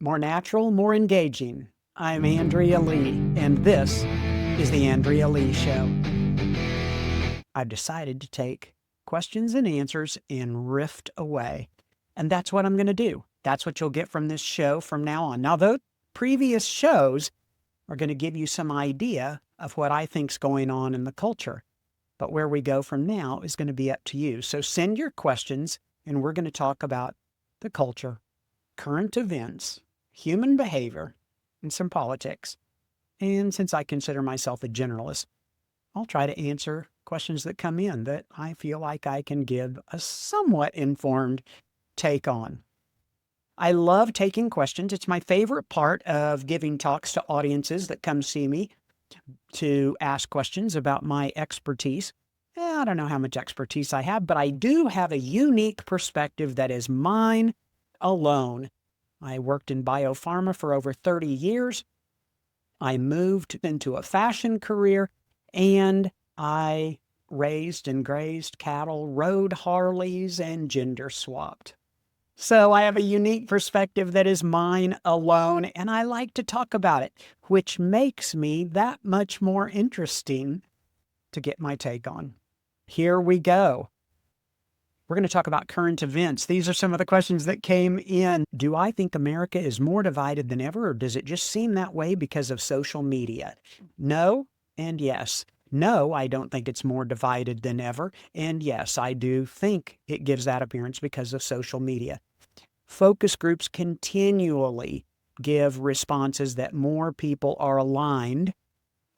more natural, more engaging. I'm Andrea Leigh, and this is the Andrea Leigh Show. I've decided to take questions and answers and rift away. And that's what I'm going to do. That's what you'll get from this show from now on. Now, the previous shows are going to give you some idea of what I think's going on in the culture. But where we go from now is going to be up to you. So send your questions, and we're going to talk about the culture, current events, human behavior, and some politics. And since I consider myself a generalist, I'll try to answer questions that come in that I feel like I can give a somewhat informed take on. I love taking questions. It's my favorite part of giving talks to audiences that come see me to ask questions about my expertise. I don't know how much expertise I have, but I do have a unique perspective that is mine alone. I worked in biopharma for over 30 years. I moved into a fashion career, and I raised and grazed cattle, rode Harleys, and gender swapped. So I have a unique perspective that is mine alone, and I like to talk about it, which makes me that much more interesting to get my take on. Here we go. We're going to talk about current events. These are some of the questions that came in. Do I think America is more divided than ever, or does it just seem that way because of social media? No and yes. No, I don't think it's more divided than ever. And yes, I do think it gives that appearance because of social media. Focus groups continually give responses that more people are aligned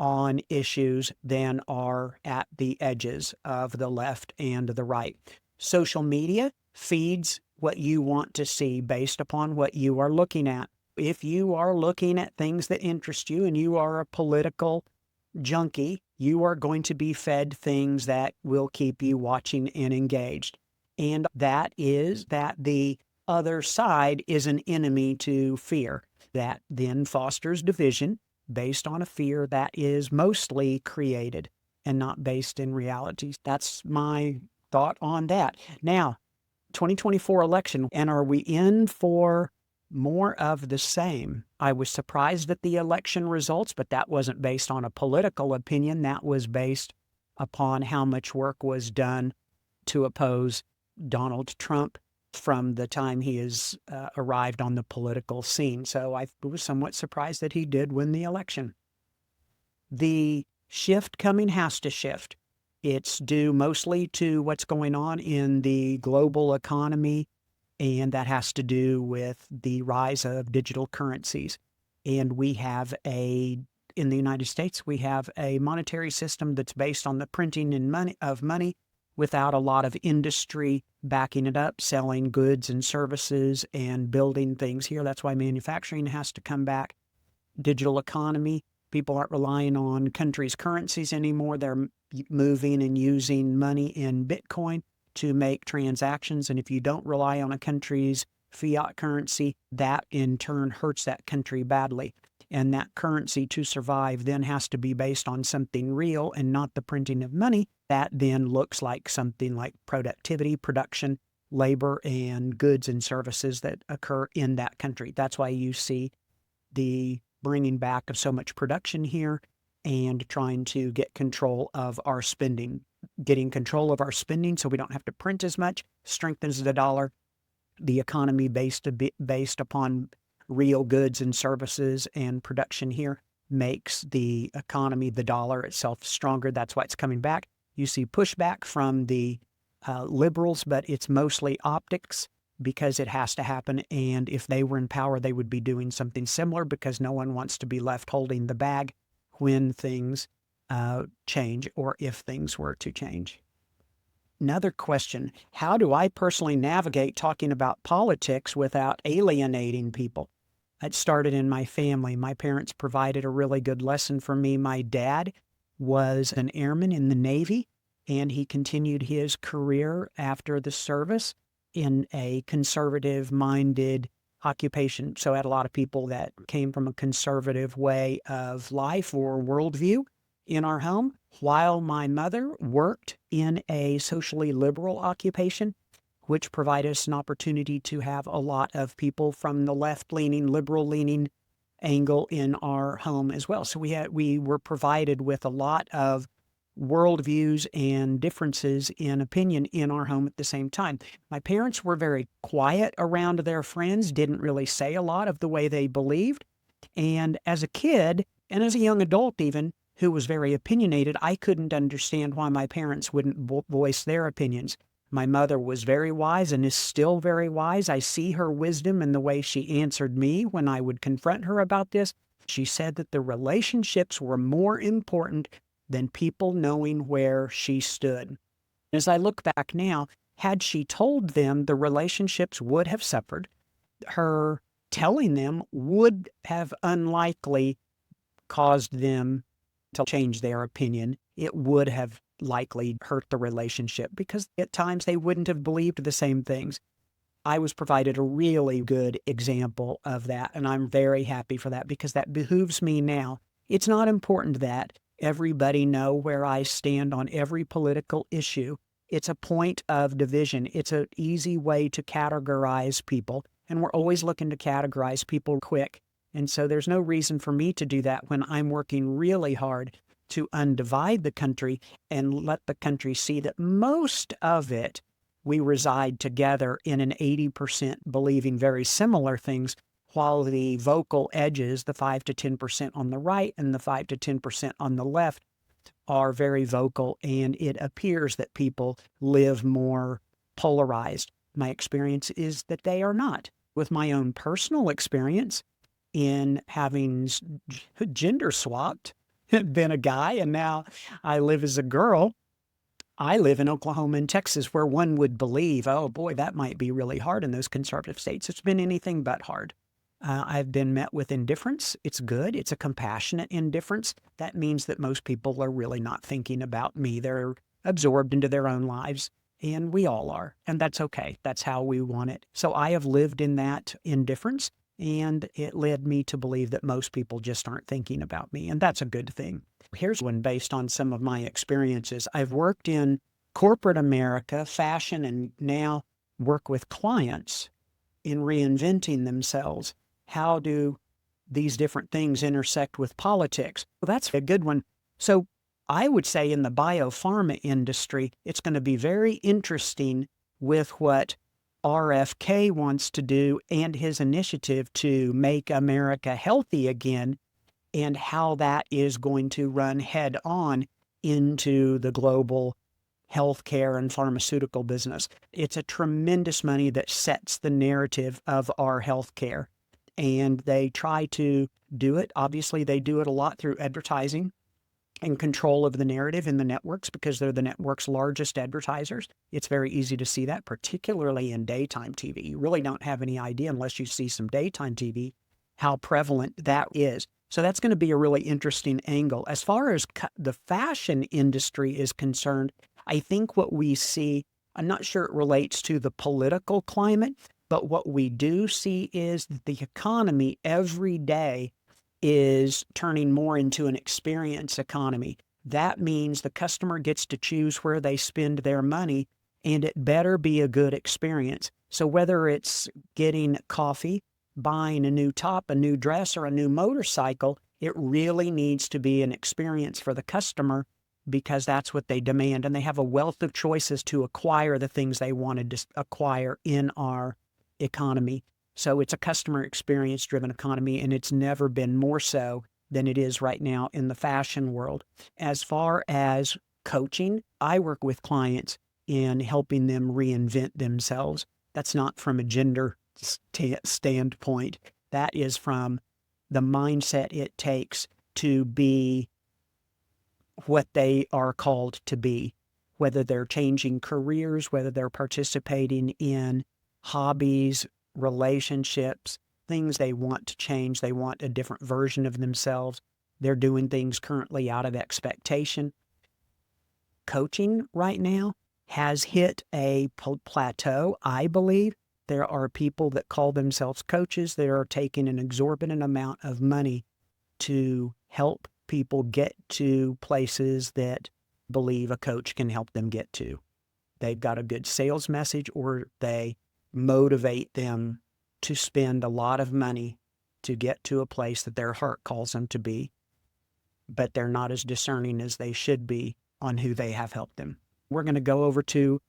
on issues than are at the edges of the left and the right. Social media feeds what you want to see based upon what you are looking at. If you are looking at things that interest you and you are a political junkie, you are going to be fed things that will keep you watching and engaged. And that is that the other side is an enemy to fear. That then fosters division based on a fear that is mostly created and not based in reality. That's my thought on that. Now, 2024 election, and are we in for more of the same? I was surprised at the election results, but that wasn't based on a political opinion. That was based upon how much work was done to oppose Donald Trump from the time he has arrived on the political scene. So I was somewhat surprised that he did win the election. The shift coming has to shift. It's due mostly to what's going on in the global economy, and that has to do with the rise of digital currencies. And we have in the United States, we have a monetary system that's based on the printing of money without a lot of industry backing it up, selling goods and services and building things here. That's why manufacturing has to come back. Digital economy, people aren't relying on countries' currencies anymore. They're moving and using money in Bitcoin to make transactions. And if you don't rely on a country's fiat currency, that in turn hurts that country badly. And that currency to survive then has to be based on something real and not the printing of money. That then looks like something like productivity, production, labor, and goods and services that occur in that country. That's why you see the bringing back of so much production here and trying to get control of our spending. Getting control of our spending so we don't have to print as much strengthens the dollar. The economy based upon real goods and services and production here makes the economy, the dollar itself, stronger. That's why it's coming back. You see pushback from the liberals, but it's mostly optics because it has to happen. And if they were in power, they would be doing something similar because no one wants to be left holding the bag when things change or if things were to change. Another question, how do I personally navigate talking about politics without alienating people? It started in my family. My parents provided a really good lesson for me. My dad was an airman in the Navy, and he continued his career after the service in a conservative-minded occupation. So I had a lot of people that came from a conservative way of life or worldview in our home, while my mother worked in a socially liberal occupation. which provide us an opportunity to have a lot of people from the left-leaning, liberal-leaning angle in our home as well. So we were provided with a lot of worldviews and differences in opinion in our home at the same time. My parents were very quiet around their friends, didn't really say a lot of the way they believed. And as a kid, and as a young adult even, who was very opinionated, I couldn't understand why my parents wouldn't voice their opinions. My mother was very wise and is still very wise. I see her wisdom in the way she answered me when I would confront her about this. She said that the relationships were more important than people knowing where she stood. As I look back now, had she told them, the relationships would have suffered. Her telling them would have unlikely caused them to change their opinion. It would have likely hurt the relationship because at times they wouldn't have believed the same things. I was provided a really good example of that, and I'm very happy for that because that behooves me now. It's not important that everybody know where I stand on every political issue. It's a point of division. It's an easy way to categorize people, and we're always looking to categorize people quick. And so there's no reason for me to do that when I'm working really hard to undivide the country and let the country see that most of it, we reside together in an 80% believing very similar things, while the vocal edges, the 5 to 10% on the right and the 5 to 10% on the left, are very vocal, and it appears that people live more polarized. My experience is that they are not. With my own personal experience in having gender swapped, been a guy, and now I live as a girl. I live in Oklahoma and Texas, where one would believe, oh boy, that might be really hard in those conservative states. It's been anything but hard. I've been met with indifference. It's good. It's a compassionate indifference. That means that most people are really not thinking about me. They're absorbed into their own lives, and we all are, and that's okay. That's how we want it. So I have lived in that indifference, and it led me to believe that most people just aren't thinking about me, and that's a good thing. Here's one based on some of my experiences. I've worked in corporate America, fashion, and now work with clients in reinventing themselves. How do these different things intersect with politics? Well, that's a good one. So I would say in the biopharma industry, it's going to be very interesting with what RFK wants to do and his initiative to make America healthy again, and how that is going to run head on into the global healthcare and pharmaceutical business. It's a tremendous money that sets the narrative of our healthcare, and they try to do it. Obviously, they do it a lot through advertising and control of the narrative in the networks because they're the network's largest advertisers. It's very easy to see that, particularly in daytime TV. You really don't have any idea unless you see some daytime TV how prevalent that is. So that's going to be a really interesting angle. As far as the fashion industry is concerned, I think what we see, I'm not sure it relates to the political climate, but what we do see is that the economy every day is turning more into an experience economy. That means the customer gets to choose where they spend their money, and it better be a good experience. So whether it's getting coffee, buying a new top, a new dress, or a new motorcycle, it really needs to be an experience for the customer because that's what they demand. And they have a wealth of choices to acquire the things they wanted to acquire in our economy. So it's a customer experience driven economy, and it's never been more so than it is right now in the fashion world. As far as coaching, I work with clients in helping them reinvent themselves. That's not from a gender standpoint. That is from the mindset it takes to be what they are called to be, whether they're changing careers, whether they're participating in hobbies, relationships, things they want to change. They want a different version of themselves. They're doing things currently out of expectation. Coaching right now has hit a plateau, I believe. There are people that call themselves coaches that are taking an exorbitant amount of money to help people get to places that believe a coach can help them get to. they've got a good sales message, or they motivate them to spend a lot of money to get to a place that their heart calls them to be, but they're not as discerning as they should be on who they have helped them. We're going to go over to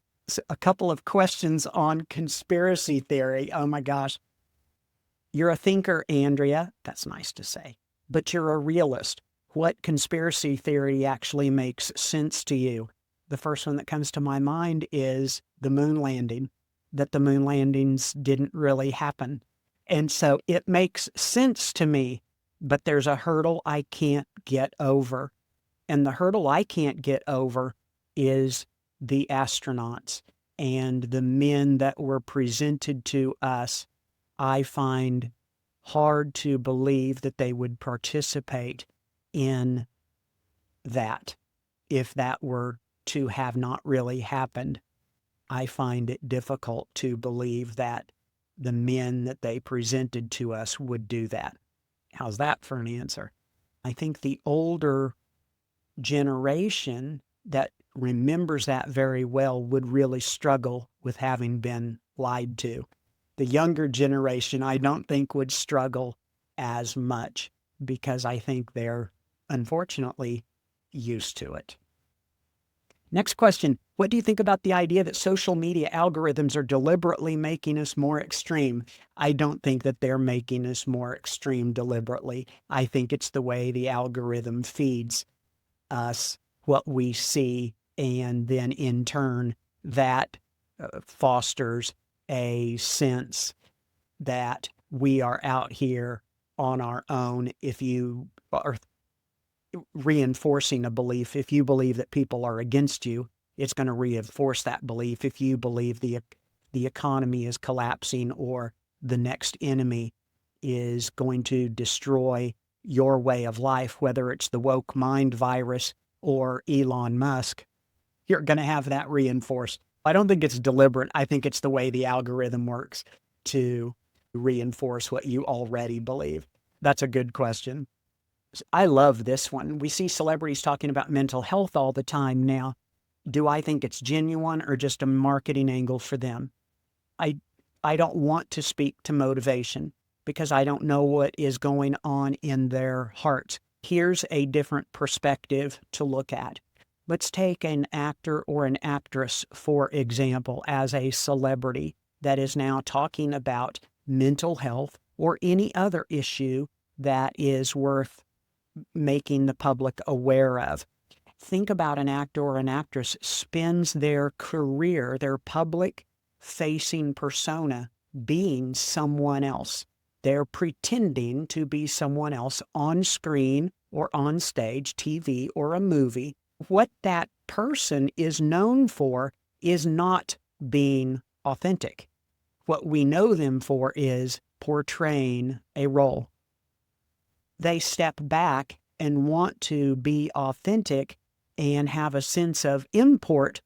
a couple of questions on conspiracy theory. Oh my gosh. You're a thinker, Andrea. That's nice to say. But you're a realist. What conspiracy theory actually makes sense to you? The first one that comes to my mind is the moon landing, that the moon landings didn't really happen. And so it makes sense to me, but there's a hurdle I can't get over. And the hurdle I can't get over is the astronauts and the men that were presented to us. I find hard to believe that they would participate in that if that were to have not really happened. I find it difficult to believe that the men that they presented to us would do that. How's that for an answer? I think the older generation that remembers that very well would really struggle with having been lied to. The younger generation, I don't think, would struggle as much because I think they're, unfortunately, used to it. Next question. What do you think about the idea that social media algorithms are deliberately making us more extreme? I don't think that they're making us more extreme deliberately. I think it's the way the algorithm feeds us what we see, and then in turn that fosters a sense that we are out here on our own. If you are reinforcing a belief, if you believe that people are against you, it's going to reinforce that belief. If you believe the economy is collapsing or the next enemy is going to destroy your way of life, whether it's the woke mind virus or Elon Musk, you're going to have that reinforced. I don't think it's deliberate. I think it's the way the algorithm works to reinforce what you already believe. That's a good question. I love this one. We see celebrities talking about mental health all the time now. Do I think it's genuine or just a marketing angle for them? I don't want to speak to motivation because I don't know what is going on in their hearts. Here's a different perspective to look at. Let's take an actor or an actress, for example, as a celebrity that is now talking about mental health or any other issue that is worth making the public aware of. Think about an actor or an actress spends their career, their public-facing persona, being someone else. They're pretending to be someone else on screen or on stage, TV, or a movie. What that person is known for is not being authentic. What we know them for is portraying a role. They step back and want to be authentic and have a sense of import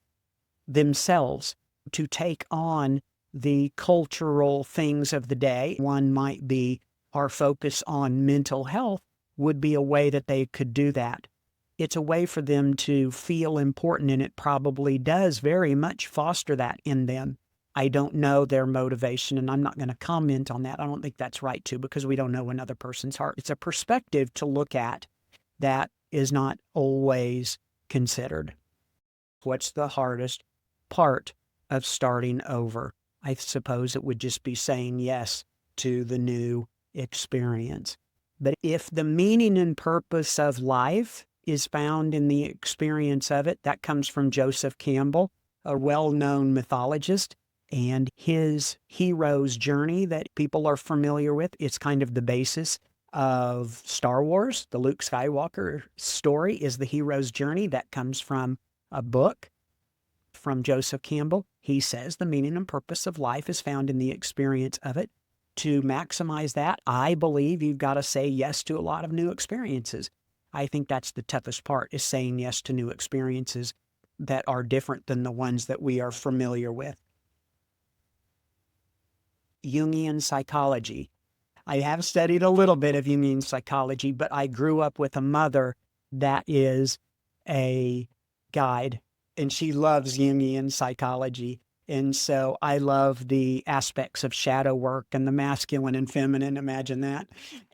themselves to take on the cultural things of the day. One might be our focus on mental health would be a way that they could do that. It's a way for them to feel important, and it probably does very much foster that in them. I don't know their motivation, and I'm not going to comment on that. I don't think that's right, too, because we don't know another person's heart. It's a perspective to look at that is not always considered. What's the hardest part of starting over? I suppose it would just be saying yes to the new experience. But if the meaning and purpose of life is found in the experience of it, that comes from Joseph Campbell, a well-known mythologist, and his hero's journey that people are familiar with. It's kind of the basis of Star Wars. The Luke Skywalker story is the hero's journey. That comes from a book from Joseph Campbell. He says the meaning and purpose of life is found in the experience of it. To maximize that, I believe you've got to say yes to a lot of new experiences. I think that's the toughest part, is saying yes to new experiences that are different than the ones that we are familiar with. Jungian psychology. I have studied a little bit of Jungian psychology, but I grew up with a mother that is a guide and she loves Jungian psychology. And so I love the aspects of shadow work and the masculine and feminine, imagine that,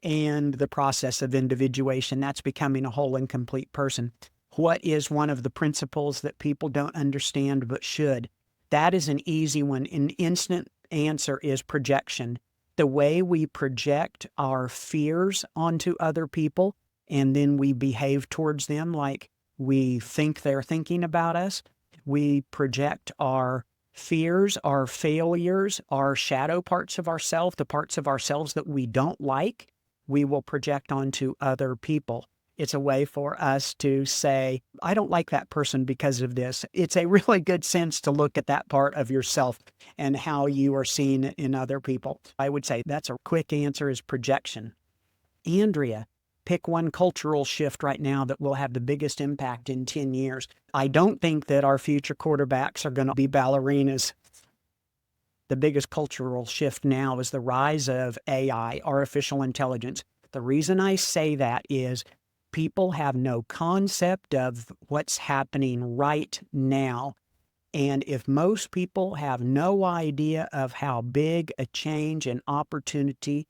and the process of individuation. That's becoming a whole and complete person. What is one of the principles that people don't understand but should? That is an easy one. An instant answer is projection. The way we project our fears onto other people and then we behave towards them like we think they're thinking about us. We project our fears, our failures, our shadow parts of ourselves, the parts of ourselves that we don't like, we will project onto other people. It's a way for us to say, I don't like that person because of this. It's a really good sense to look at that part of yourself and how you are seen in other people. I would say that's a quick answer is projection. Andrea, pick one cultural shift right now that will have the biggest impact in 10 years. I don't think that our future quarterbacks are going to be ballerinas. The biggest cultural shift now is the rise of AI, artificial intelligence. The reason I say that is people have no concept of what's happening right now. And if most people have no idea of how big a change and opportunity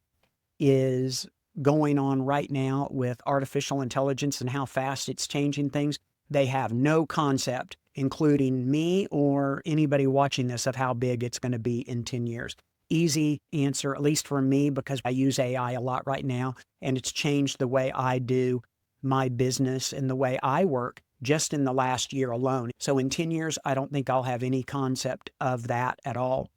is going on right now with artificial intelligence and how fast it's changing things, they have no concept, including me or anybody watching this, of how big it's going to be in 10 years. Easy answer, at least for me, because I use AI a lot right now, and it's changed the way I do my business and the way I work just in the last year alone. So in 10 years, I don't think I'll have any concept of that at all.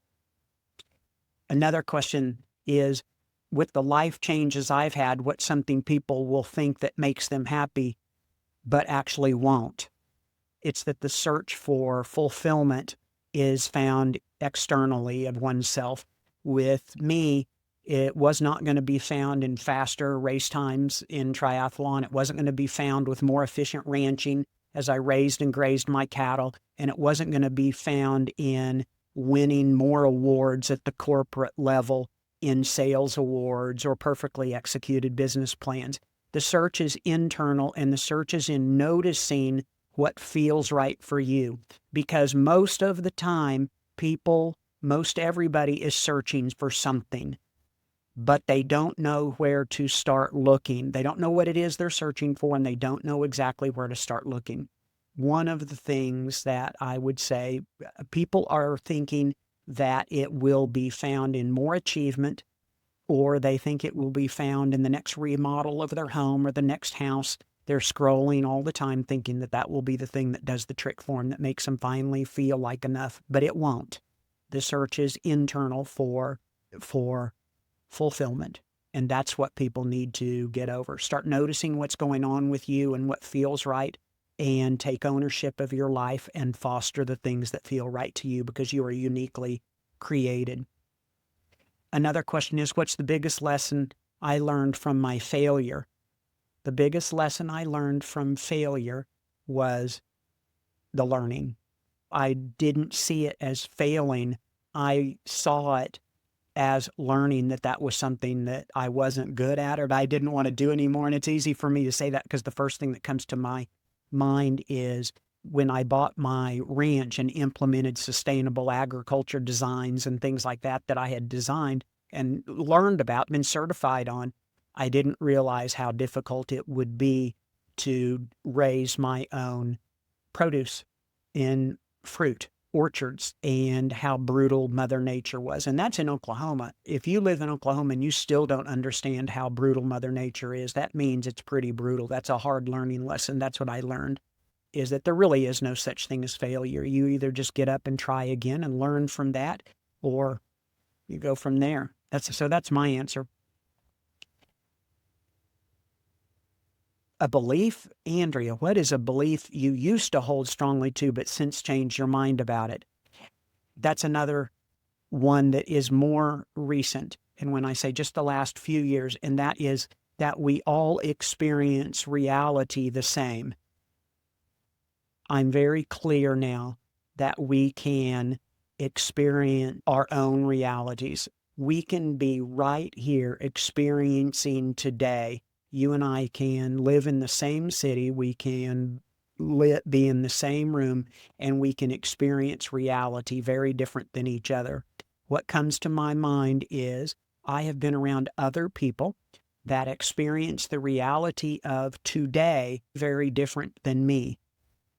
Another question is, with the life changes I've had, what's something people will think that makes them happy, but actually won't? It's that the search for fulfillment is found externally of oneself. With me, it was not going to be found in faster race times in triathlon. It wasn't going to be found with more efficient ranching as I raised and grazed my cattle. And it wasn't going to be found in winning more awards at the corporate level in sales awards or perfectly executed business plans. The search is internal, and the search is in noticing what feels right for you. Because most of the time, most everybody is searching for something, but they don't know where to start looking. They don't know what it is they're searching for, and they don't know exactly where to start looking. One of the things that I would say, people are thinking that it will be found in more achievement, or they think it will be found in the next remodel of their home or the next house. They're scrolling all the time thinking that that will be the thing that does the trick for them, that makes them finally feel like enough, but it won't. The search is internal for fulfillment, and that's what people need to get over. Start noticing what's going on with you and what feels right, and take ownership of your life and foster the things that feel right to you, because you are uniquely created. Another question is, what's the biggest lesson I learned from my failure? The biggest lesson I learned from failure was the learning. I didn't see it as failing. I saw it as learning that was something that I wasn't good at or that I didn't want to do anymore. And it's easy for me to say that because the first thing that comes to my mind is when I bought my ranch and implemented sustainable agriculture designs and things like that I had designed and learned about, been certified on. I didn't realize how difficult it would be to raise my own produce in fruit orchards and how brutal Mother Nature was. And that's in Oklahoma. If you live in Oklahoma and you still don't understand how brutal Mother Nature is, that means it's pretty brutal. That's a hard learning lesson. That's what I learned, is that there really is no such thing as failure. You either just get up and try again and learn from that, or you go from there. That's my answer. A belief, Andrea, what is a belief you used to hold strongly to but since changed your mind about it? That's another one that is more recent. And when I say just the last few years, and that is that we all experience reality the same. I'm very clear now that we can experience our own realities. We can be right here experiencing today. You and I can live in the same city. We can be in the same room and we can experience reality very different than each other. What comes to my mind is I have been around other people that experience the reality of today very different than me.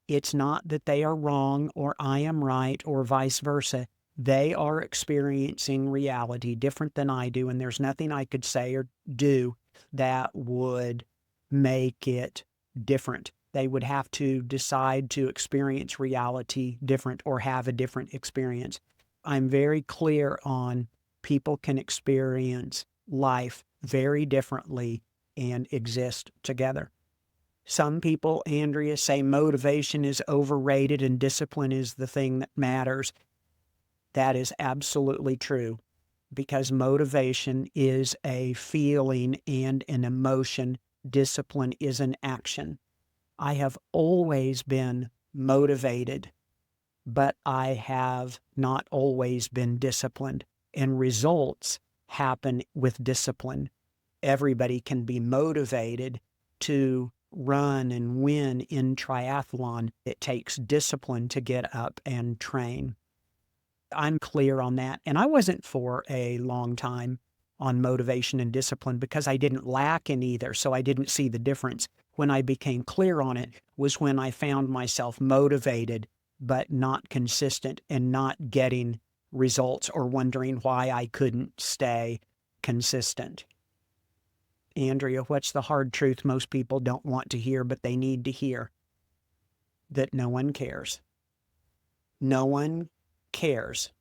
It's not that they are wrong or I am right or vice versa. They are experiencing reality different than I do, and there's nothing I could say or do that would make it different. They would have to decide to experience reality different or have a different experience. I'm very clear on people can experience life very differently and exist together. Some people, Andrea, say motivation is overrated and discipline is the thing that matters. That is absolutely true because motivation is a feeling and an emotion. Discipline is an action. I have always been motivated, but I have not always been disciplined, and results happen with discipline. Everybody can be motivated to run and win in triathlon. It takes discipline to get up and train. I'm clear on that. And I wasn't for a long time on motivation and discipline because I didn't lack in either, so I didn't see the difference. When I became clear on it was when I found myself motivated but not consistent and not getting results or wondering why I couldn't stay consistent. Andrea, what's the hard truth most people don't want to hear but they need to hear? That no one cares. No one cares.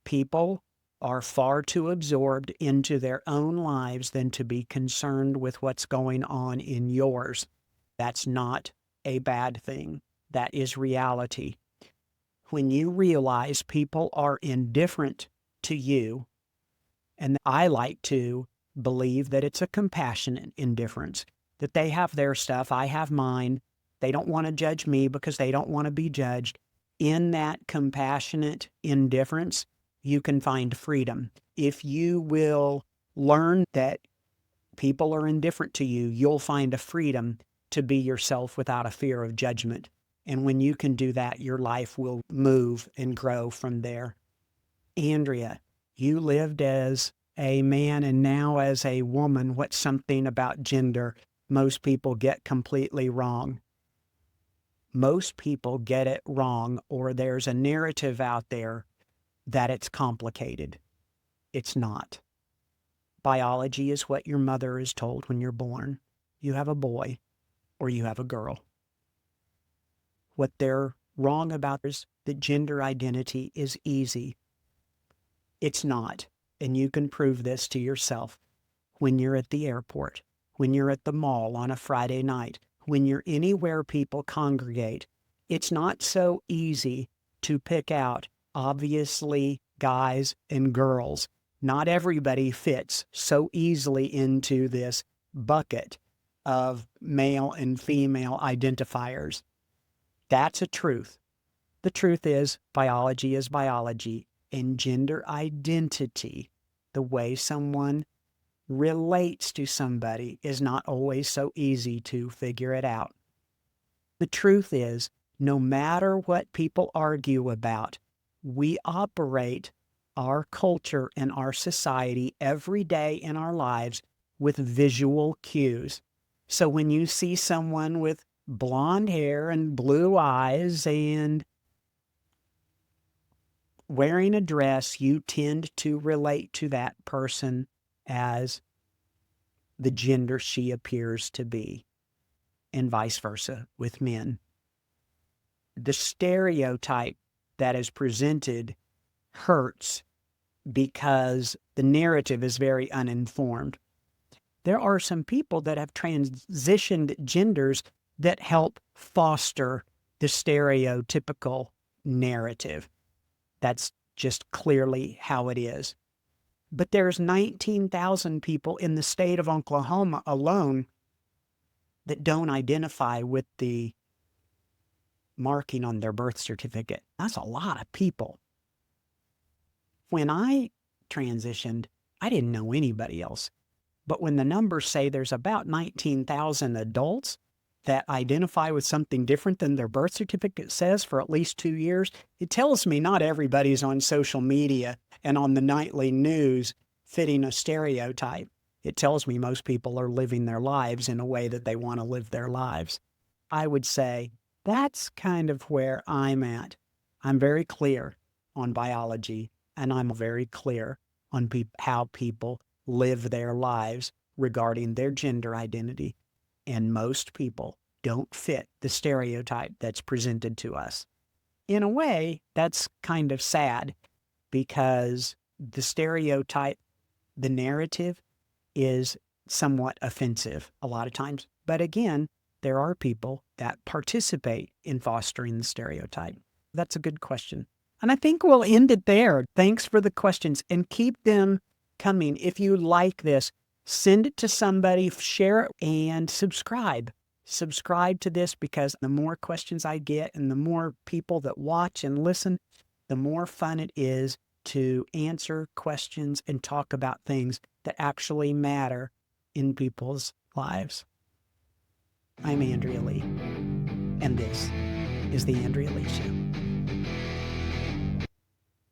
People are far too absorbed into their own lives than to be concerned with what's going on in yours. That's not a bad thing. That is reality. When you realize people are indifferent to you, and I like to believe that it's a compassionate indifference, that they have their stuff, I have mine. They don't want to judge me because they don't want to be judged. In that compassionate indifference, you can find freedom. If you will learn that people are indifferent to you, you'll find a freedom to be yourself without a fear of judgment. And when you can do that, your life will move and grow from there. Andrea, you lived as a man and now as a woman. What's something about gender most people get completely wrong? Most people get it wrong, or there's a narrative out there that it's complicated. It's not. Biology is what your mother is told when you're born. You have a boy or you have a girl. What they're wrong about is that gender identity is easy. It's not. And you can prove this to yourself when you're at the airport, when you're at the mall on a Friday night, when you're anywhere people congregate. It's not so easy to pick out obviously guys and girls. Not everybody fits so easily into this bucket of male and female identifiers. That's a truth. The truth is biology, and gender identity, the way someone relates to somebody, is not always so easy to figure it out. The truth is, no matter what people argue about, we operate our culture and our society every day in our lives with visual cues. So when you see someone with blonde hair and blue eyes and wearing a dress, you tend to relate to that person as the gender she appears to be, and vice versa with men. The stereotype that is presented hurts because the narrative is very uninformed. There are some people that have transitioned genders that help foster the stereotypical narrative. That's just clearly how it is. But there's 19,000 people in the state of Oklahoma alone that don't identify with the marking on their birth certificate. That's a lot of people. When I transitioned, I didn't know anybody else. But when the numbers say there's about 19,000 adults that identify with something different than their birth certificate says for at least 2 years, it tells me not everybody's on social media and on the nightly news fitting a stereotype. It tells me most people are living their lives in a way that they want to live their lives. I would say that's kind of where I'm at. I'm very clear on biology, and I'm very clear on how people live their lives regarding their gender identity. And most people don't fit the stereotype that's presented to us. In a way, that's kind of sad because the stereotype, the narrative, is somewhat offensive a lot of times. But again, there are people that participate in fostering the stereotype. That's a good question. And I think we'll end it there. Thanks for the questions, and keep them coming. If you like this, send it to somebody, share it, and subscribe. Subscribe to this, because the more questions I get and the more people that watch and listen, the more fun it is to answer questions and talk about things that actually matter in people's lives. I'm Andrea Leigh, and this is The Andrea Leigh Show.